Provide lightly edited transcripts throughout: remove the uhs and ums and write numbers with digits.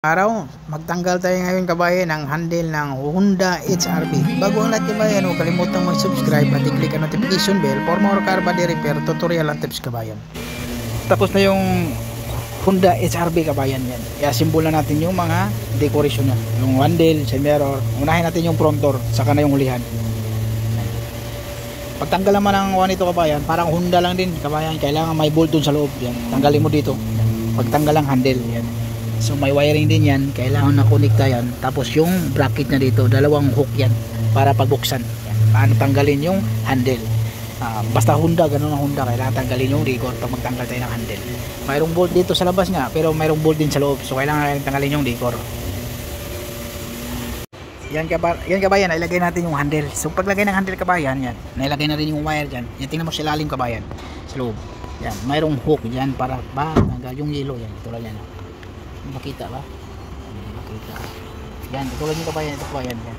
Araw, magtanggal tayo ngayon kabayan ng handle ng Honda HR-V. Bago ang lahat kabayan, huwag kalimutang mag-subscribe at i-click ang notification bell for more car body repair tutorial and tips kabayan. Tapos na yung Honda HR-V kabayan yan. I-assemble na natin yung mga decoration niya. Yung handle, sa mirror. Unahin natin yung front door, saka na yung hulihan. Pagtanggal naman ng nito kabayan, parang Honda lang din kabayan. Kailangan may bolt dun sa loob. Yan. Tanggalin mo dito. Pagtanggal ang handle. Yan. So may wiring din yan, kailangan na-connecta yan. Tapos yung bracket na dito, dalawang hook yan para pagbuksan. Yan. Paano tanggalin yung handle. Basta Honda, ganun ang Honda, kailangan tanggalin yung rigor pag magtanggal tayo ng handle. Mayroong bolt dito sa labas nga, pero mayroong bolt din sa loob. So kailangan tanggalin yung rigor. Yan kabayan, ilagay natin yung handle. So paglagay ng handle kabayan, yan, nailagay na rin yung wire dyan. Yan, tingnan mo sa ilalim kabayan, sa loob. Yan, mayroong hook dyan para tanggal yung yellow yan. Ito lang yan. Makita ba? Makita. Yan, tulad nyo kabayan, ito kabayan. Yan.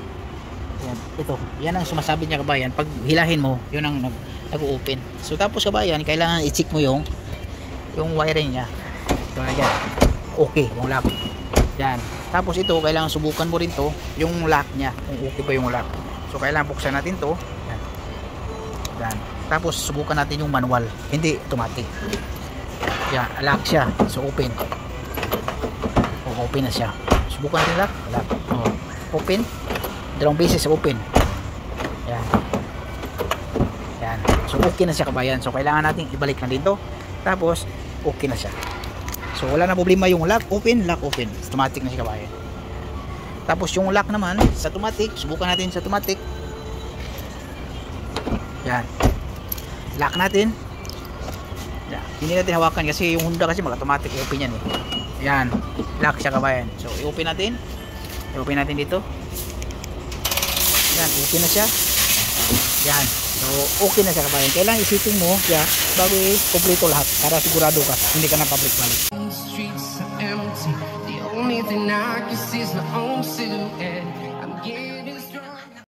Yan, ito. Yan ang sumasabi niya kabayan. Pag hilahin mo, yun ang nag-open. So tapos kabayan, kailangan i-check mo yung wiring niya. Ito na yan. Okay, yung lock. Yan. Tapos ito, kailangan subukan mo rin to, yung lock niya. Kung okay pa yung lock. So kailangan buksan natin to. Yan. Yan. Tapos subukan natin yung manual. Hindi automatic. Yan, lock siya. So open. Open na siya. Subukan natin lock. Open. Dalawang beses open. Yan. Yan. So okay na siya kabayan. So kailangan natin ibalik na dito. Tapos okay na siya. So wala na problema yung lock open, lock open. Automatic na siya kabayan. Tapos yung lock naman sa automatic, subukan natin sa automatic. Yan. Lock natin. Yan. Hindi natin hawakan kasi yung Honda kasi mag-automatic open yan eh. Yan, lock siya kabayan. So, i-open natin. I-open natin dito. Yan, open na siya. Yan. So, okay na siya kabayan. Kailangan isipin mo siya bago i-complete lahat para sigurado ka. Hindi ka na public balik. The only thing I can see is my own silhouette. I'm getting